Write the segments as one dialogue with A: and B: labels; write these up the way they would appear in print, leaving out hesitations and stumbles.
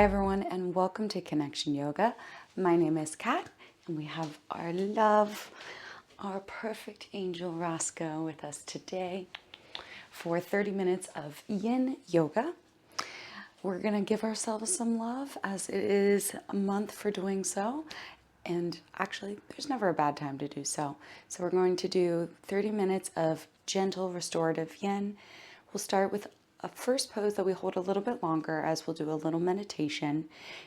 A: Hi everyone and welcome to Connection Yoga. My name is Cat and we have our love, our perfect angel Roscoe with us today for 30 minutes of yin yoga. We're going to give ourselves some love as it is a month for doing so. And actually, there's never a bad time to do so. So we're going to do 30 minutes of gentle restorative yin. We'll start with a first pose that we hold a little bit longer as we'll do a little meditation.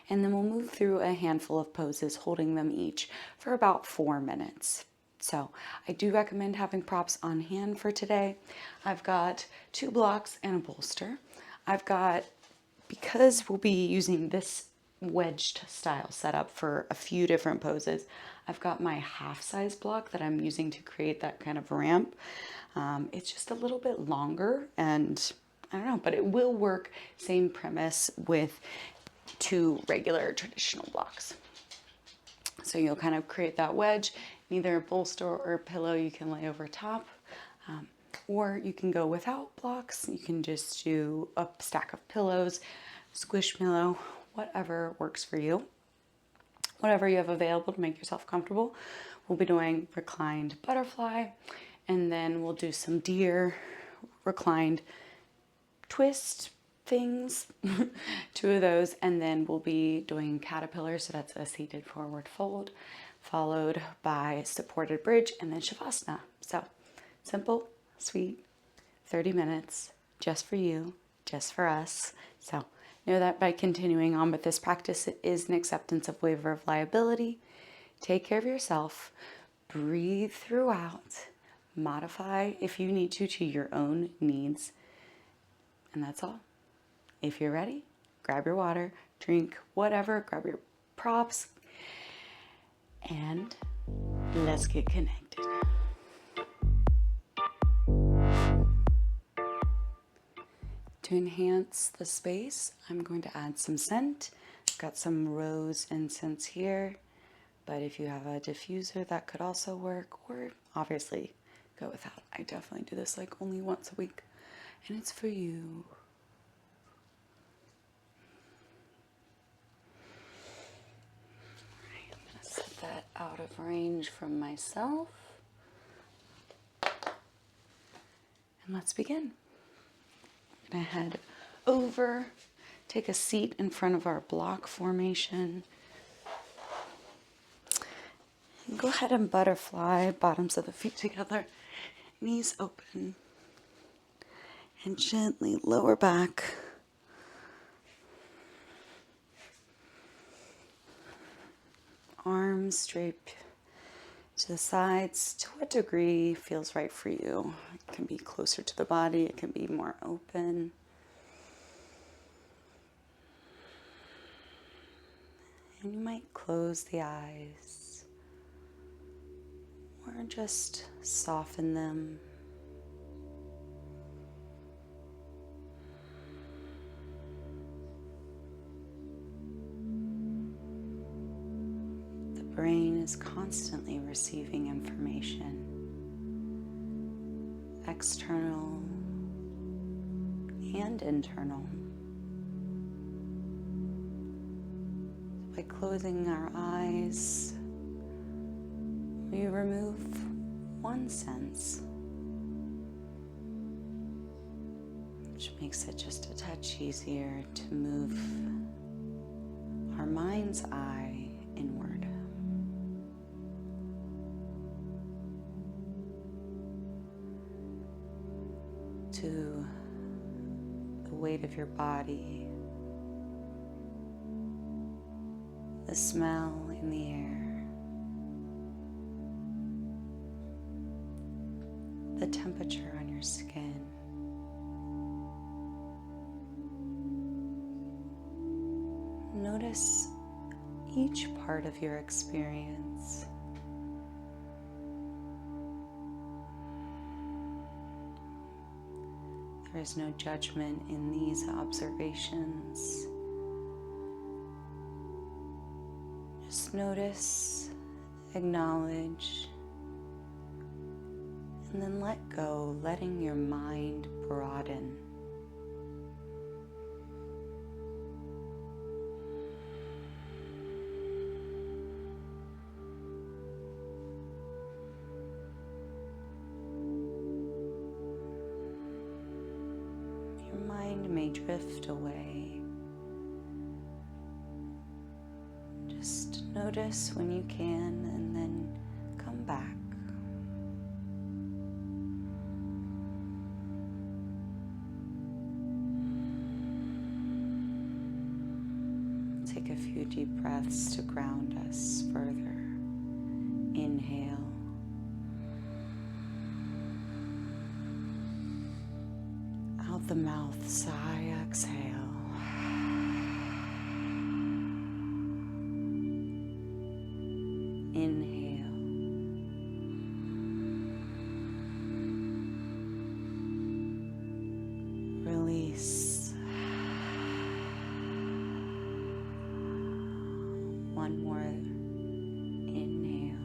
A: And then we'll move through a handful of poses, holding them each for about 4 minutes. So I do recommend having props on hand for today. I've got 2 blocks and a bolster. Because we'll be using this wedged style setup for a few different poses, I've got my half-size block that I'm using to create that kind of ramp. It's just a little bit longer and I don't know, but it will work. Same premise with 2 regular traditional blocks. So you'll kind of create that wedge, either a bolster or a pillow you can lay over top. Or you can go without blocks. You can just do a stack of pillows, squishmallow, whatever works for you. Whatever you have available to make yourself comfortable. We'll be doing reclined butterfly, and then we'll do some deer, reclined twist things, 2 of those, and then we'll be doing caterpillar, so that's a seated forward fold, followed by supported bridge, and then shavasana. So simple, sweet, 30 minutes, just for you, just for us. So know that by continuing on with this practice, it is an acceptance of waiver of liability. Take care of yourself, breathe throughout, modify if you need to your own needs, and that's all. If you're ready, grab your water, drink whatever, grab your props, and let's get connected. To enhance the space, I'm going to add some scent. I've got some rose incense here, but if you have a diffuser, that could also work, or obviously go without. I definitely do this like only once a week, and it's for you. All right, I'm going to set that out of range from myself, and let's begin. I'm going to head over, take a seat in front of our block formation. And go ahead and butterfly, bottoms of the feet together, knees open, and gently lower back. Arms straight to the sides. To what degree feels right for you? It can be closer to the body, it can be more open. And you might close the eyes or just soften them. The brain is constantly receiving information, external and internal. By closing our eyes, we remove one sense, which makes it just a touch easier to move our mind's eye inward. To the weight of your body, the smell in the air, the temperature on your skin. Notice each part of your experience. There is no judgment in these observations. Just notice, acknowledge, and then let go, letting your mind broaden. mind may drift away. Just notice when you can and then come back. Take a few deep breaths to ground us further. Inhale. Out the mouth, sigh, exhale. Inhale. Release. One more. Inhale.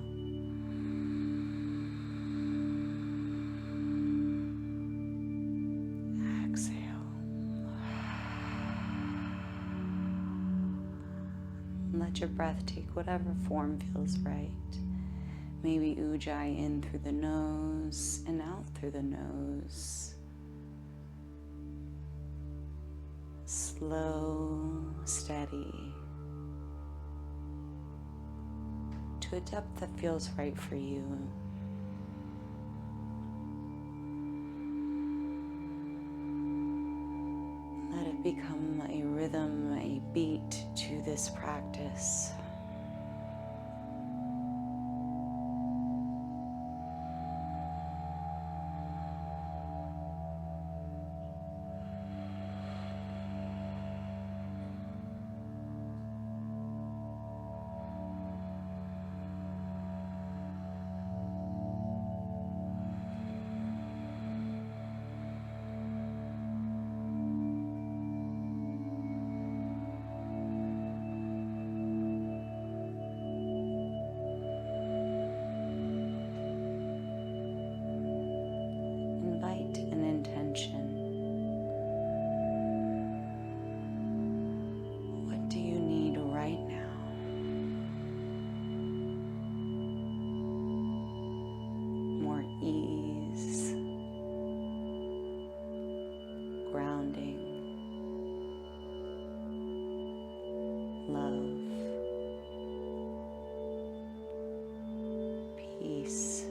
A: Exhale. Let your breath take whatever form feels right. Maybe ujjayi in through the nose and out through the nose. Slow, steady. To a depth that feels right for you. Let it become a rhythm, a beat to this practice. An intention. What do you need right now? More ease, grounding, love, peace.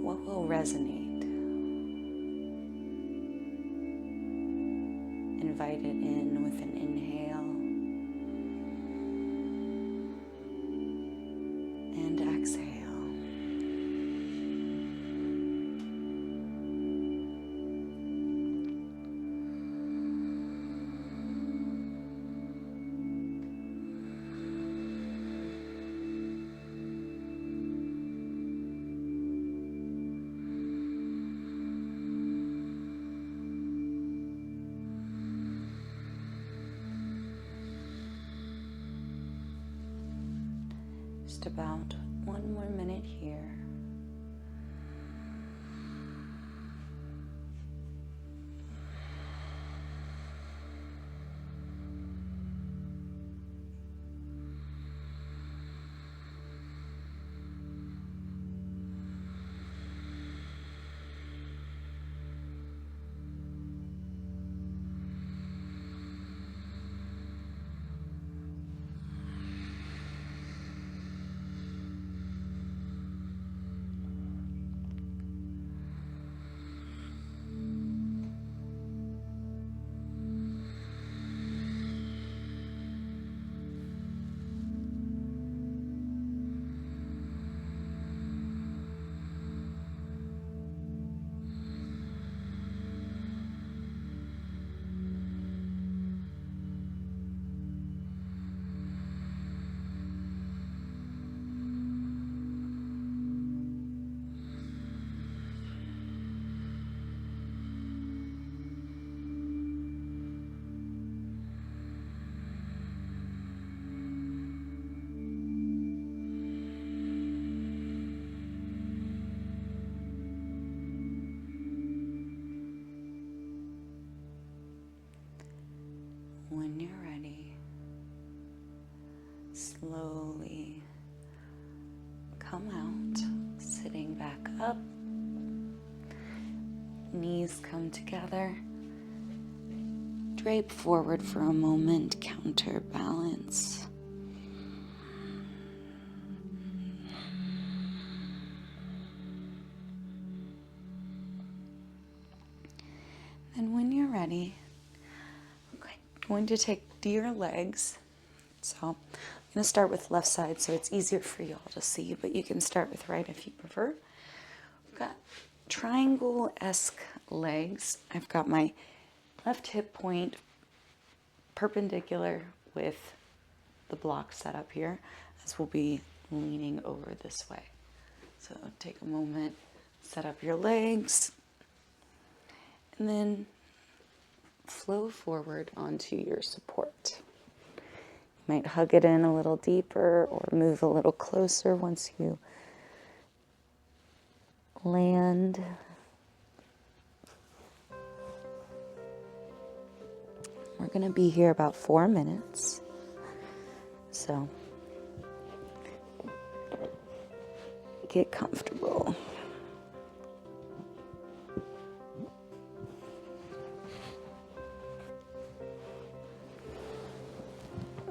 A: What will resonate? Invite it in with an inhale and exhale. Just about one more minute here. When you're ready, slowly come out, sitting back up, Knees come together. Drape forward for a moment, counterbalance. And when you're ready, I'm going to take your legs. So I'm going to start with left side so it's easier for you all to see, but you can start with right if you prefer. I've got triangle-esque legs. I've got my left hip point perpendicular with the block set up here, as we'll be leaning over this way. So take a moment, set up your legs, and then flow forward onto your support. You might hug it in a little deeper or move a little closer once you land. We're going to be here about 4 minutes. So get comfortable.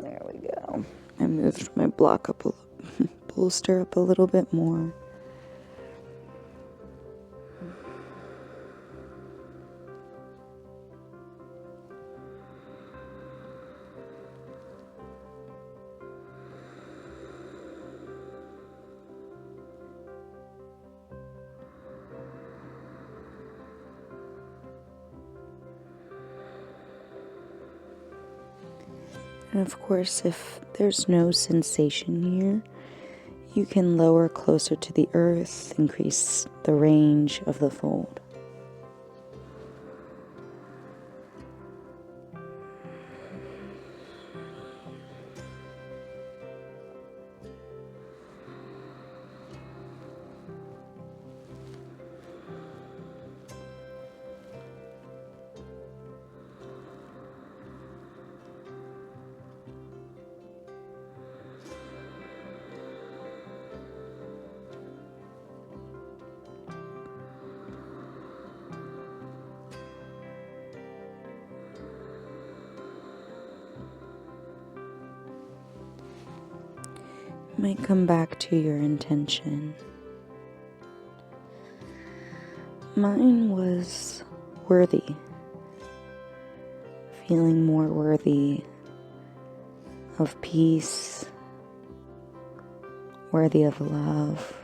A: There we go. I moved my block up, bolster up a little bit more. And of course, if there's no sensation here, you can lower closer to the earth, increase the range of the fold. You might come back to your intention. Mine was worthy, feeling more worthy of peace, worthy of love,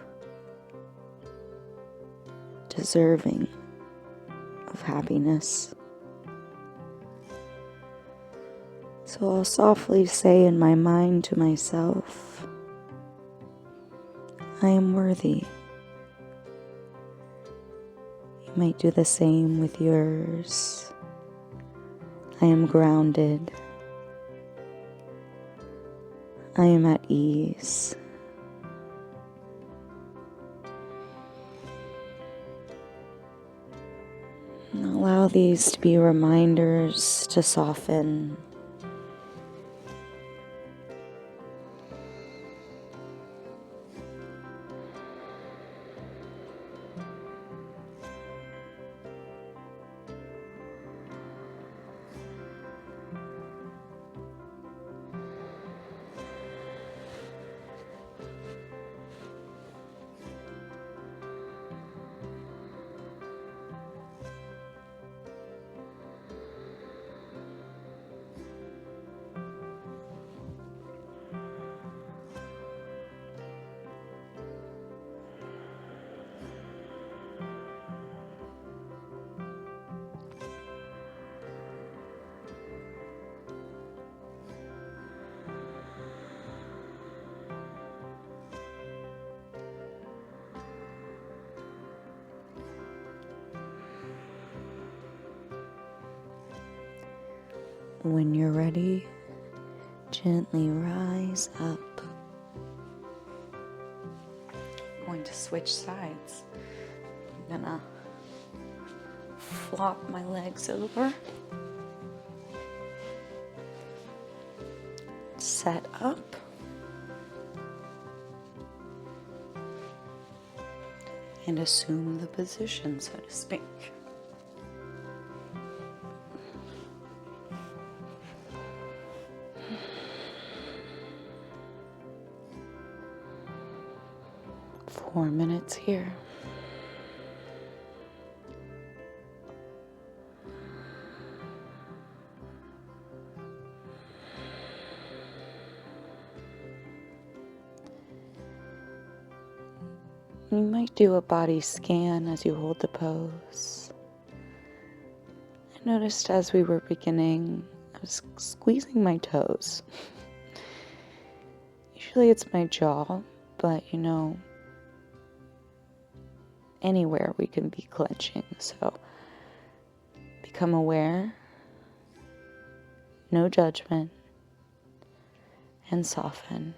A: deserving of happiness. So I'll softly say in my mind to myself, I am worthy. You might do the same with yours. I am grounded. I am at ease. And allow these to be reminders to soften. When you're ready, gently rise up. I'm going to switch sides. I'm gonna flop my legs over. Set up. And assume the position, so to speak. 4 minutes here. You might do a body scan as you hold the pose. I noticed as we were beginning, I was squeezing my toes. Usually it's my jaw, but anywhere we can be clenching. So become aware, no judgment, and soften.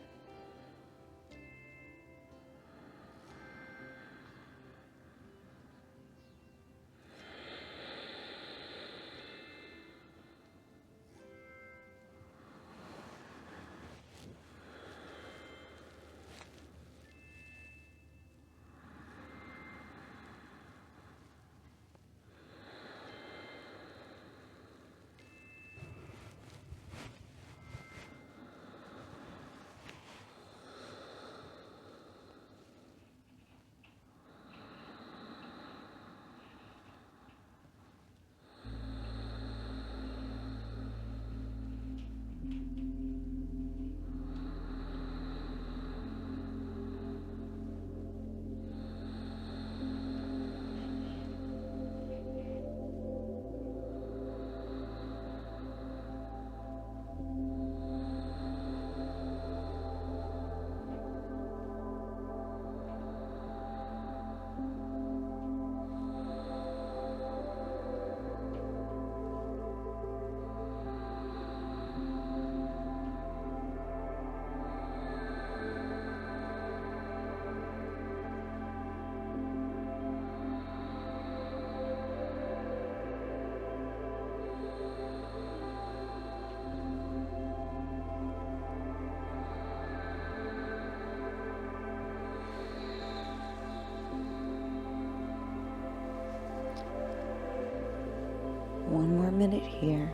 A: One more minute here.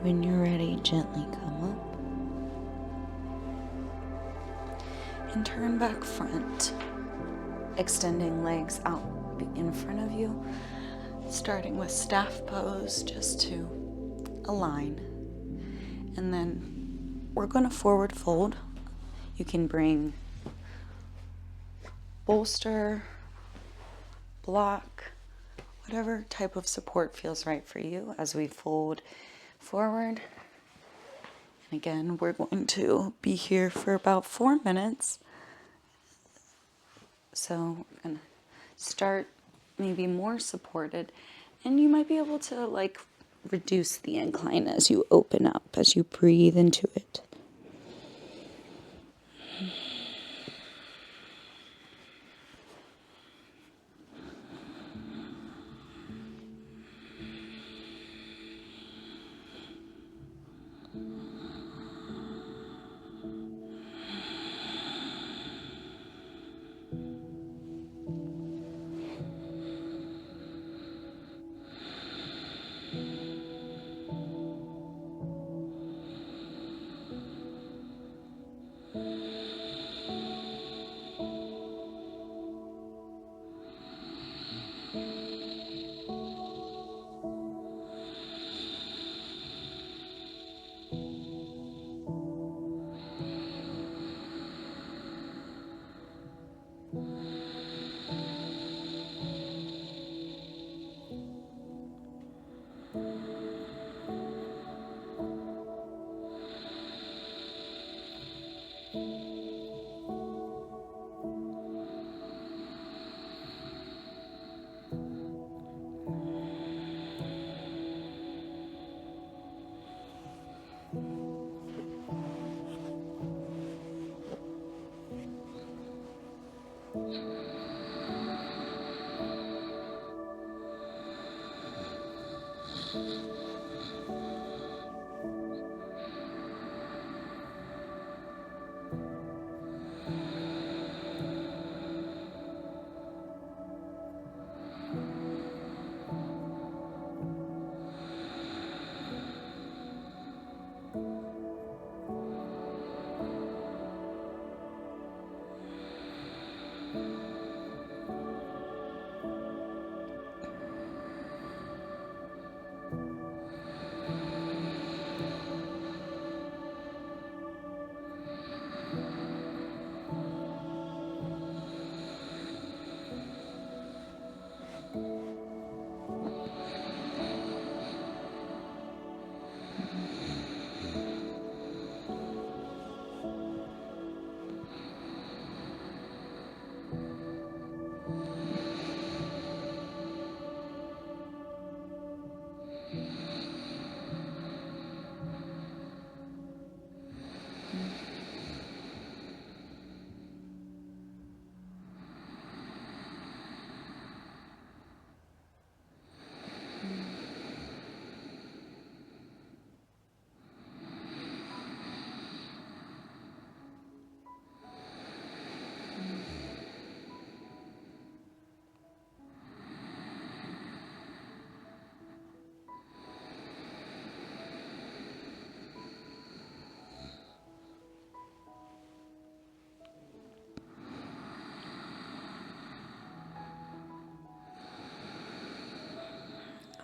A: When you're ready, gently come up and turn back front, extending legs out in front of you, starting with staff pose just to align. And then we're going to forward fold. You can bring bolster, block, whatever type of support feels right for you as we fold forward. And again, we're going to be here for about 4 minutes. So we're going to start maybe more supported, and you might be able to reduce the incline as you open up, as you breathe into it.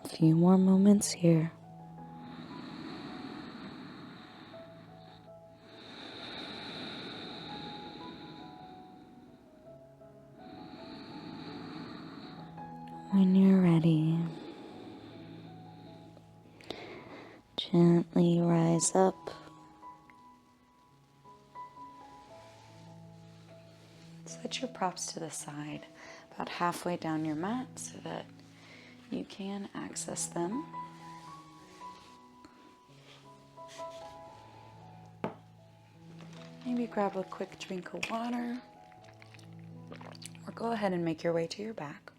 A: A few more moments here. When you're ready, gently rise up. Set your props to the side, about halfway down your mat so that you can access them. Maybe grab a quick drink of water, or go ahead and make your way to your back.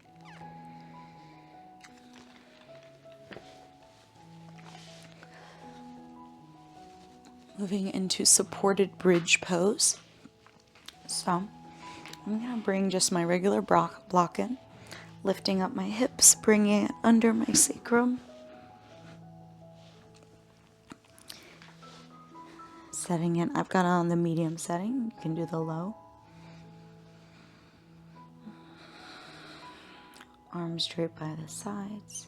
A: Moving into supported bridge pose. So I'm going to bring just my regular block in, lifting up my hips, bringing it under my sacrum. Setting it, I've got it on the medium setting. You can do the low. Arms draped by the sides.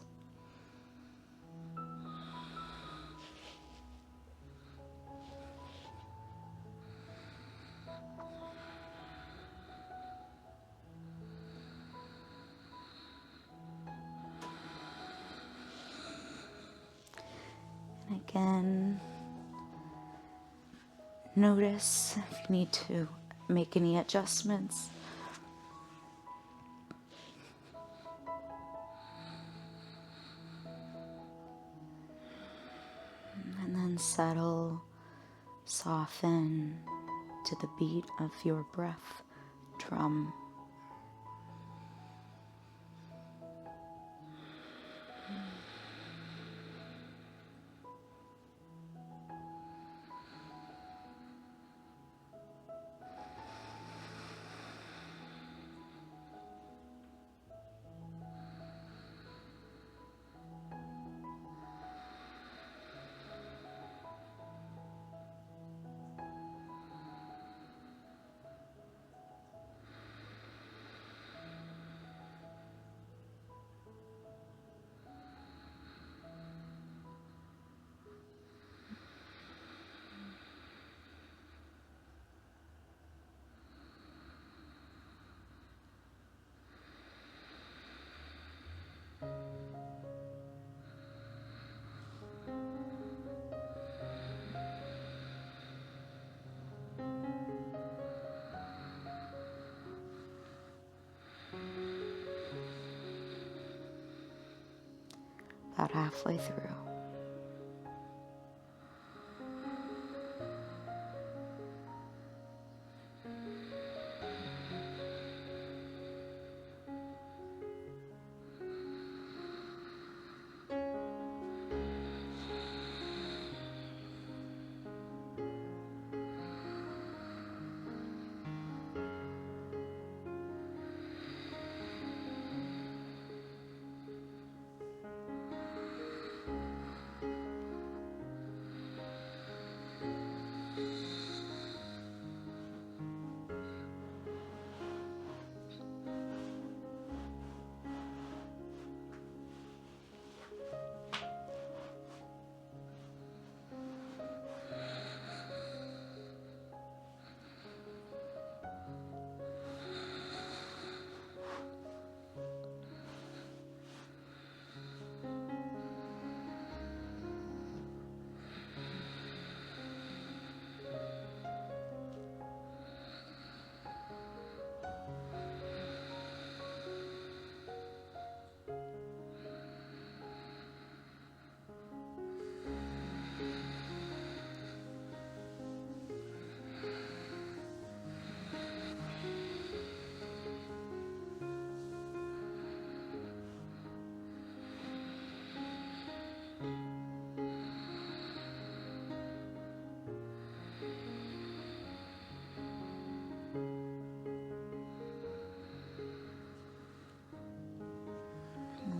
A: And again, notice if you need to make any adjustments. And then settle, soften to the beat of your breath drum. about halfway through.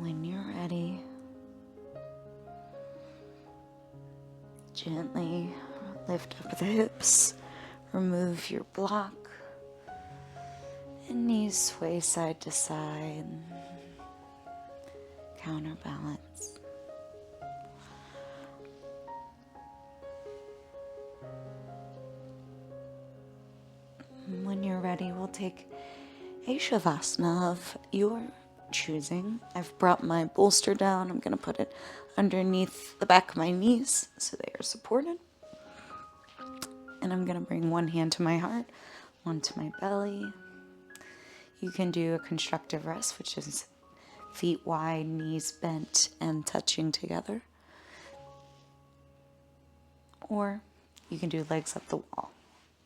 A: When you're ready, gently lift up the hips, remove your block, and knees sway side to side, counterbalance. When you're ready, we'll take a shavasana of your choosing. I've brought my bolster down. I'm going to put it underneath the back of my knees so they are supported. And I'm going to bring one hand to my heart, one to my belly. You can do a constructive rest, which is feet wide, knees bent and touching together. Or you can do legs up the wall.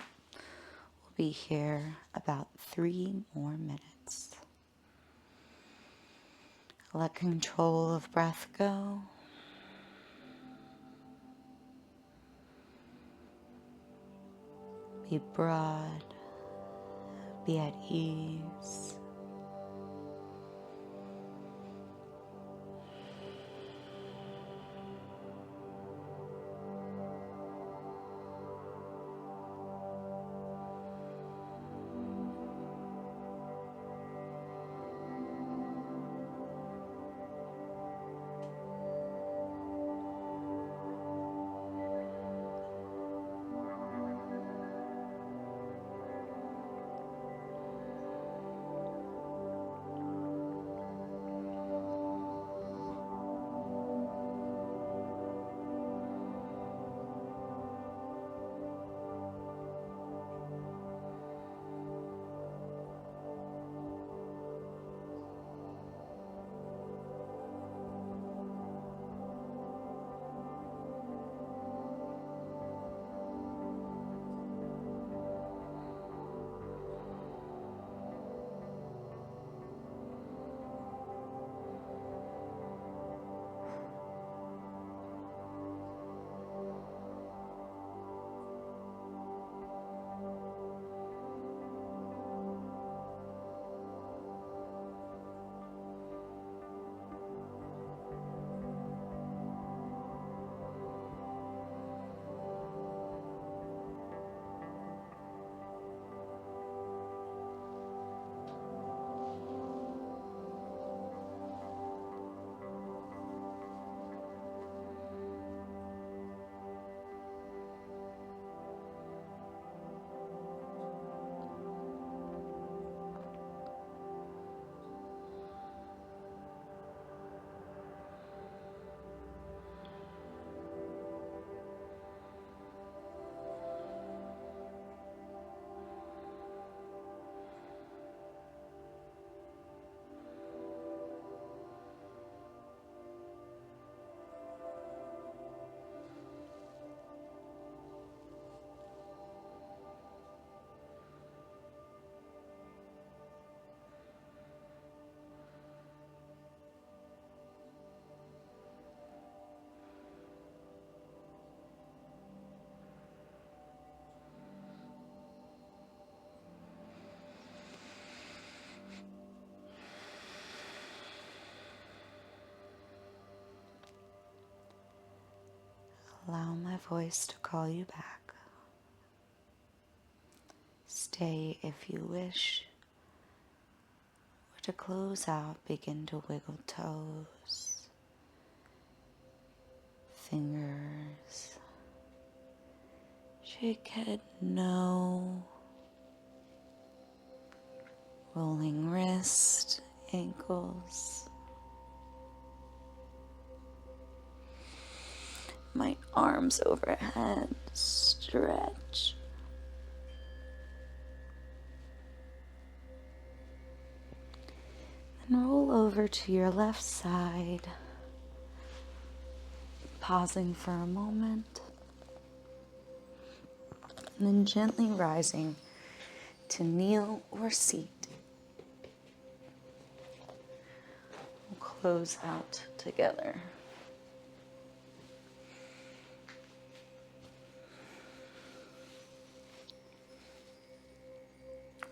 A: We'll be here about 3 more minutes. Let control of breath go. Be broad. Be at ease. Allow my voice to call you back. Stay if you wish. Or to close out, begin to wiggle toes, fingers, shake head no, rolling wrist, ankles. My arms overhead, stretch. And roll over to your left side, pausing for a moment, and then gently rising to kneel or seat. We'll close out together.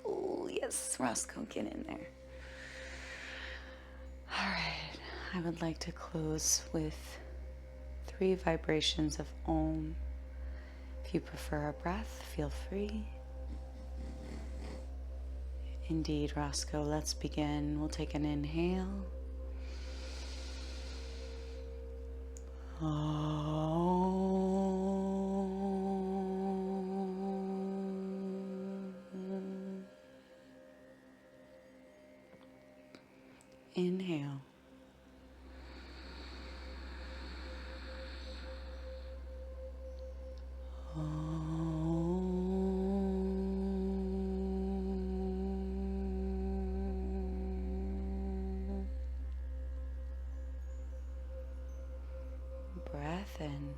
A: Oh, yes, Roscoe, get in there. All right, I would like to close with 3 vibrations of Om. If you prefer a breath, feel free. Indeed, Roscoe, let's begin. We'll take an inhale. Inhale. Breath in.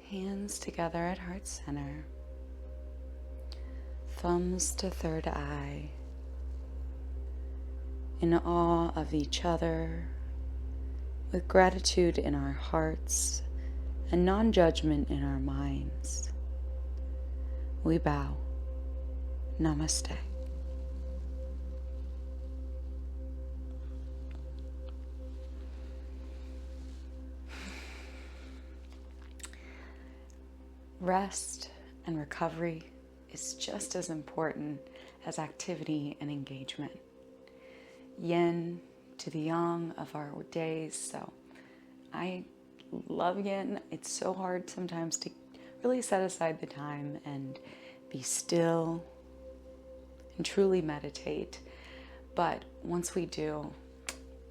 A: Hands together at heart center. Thumbs to third eye. In awe of each other, with gratitude in our hearts and non-judgment in our minds. We bow. Namaste. Rest and recovery is just as important as activity and engagement. Yin to the yang of our days, so I love yin. It's so hard sometimes to really set aside the time and be still and truly meditate. But once we do,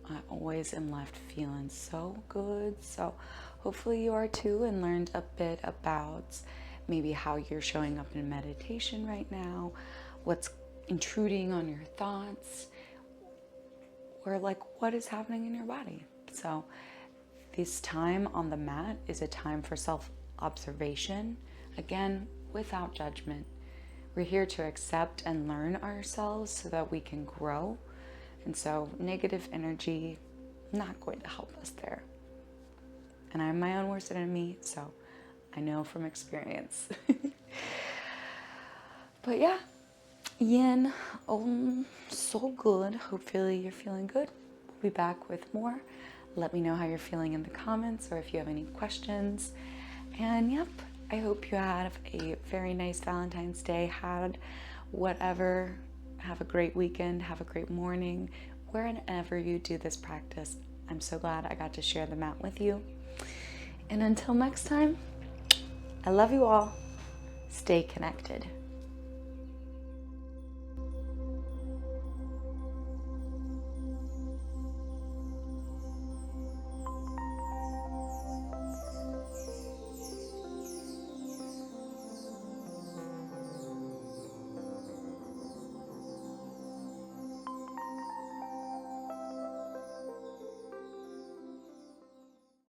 A: I always am left feeling so good. So hopefully you are too, and learned a bit about maybe how you're showing up in meditation right now, what's intruding on your thoughts, or like what is happening in your body. So this time on the mat is a time for self-observation, again, without judgment. We're here to accept and learn ourselves so that we can grow. And so negative energy, not going to help us there. And I'm my own worst enemy, so I know from experience. But yeah, yin, so good. Hopefully you're feeling good. We'll be back with more. Let me know how you're feeling in the comments, or if you have any questions. And yep, I hope you have a very nice Valentine's Day. Have a great weekend, have a great morning, wherever you do this practice. I'm so glad I got to share the mat with you. And until next time, I love you all. Stay connected.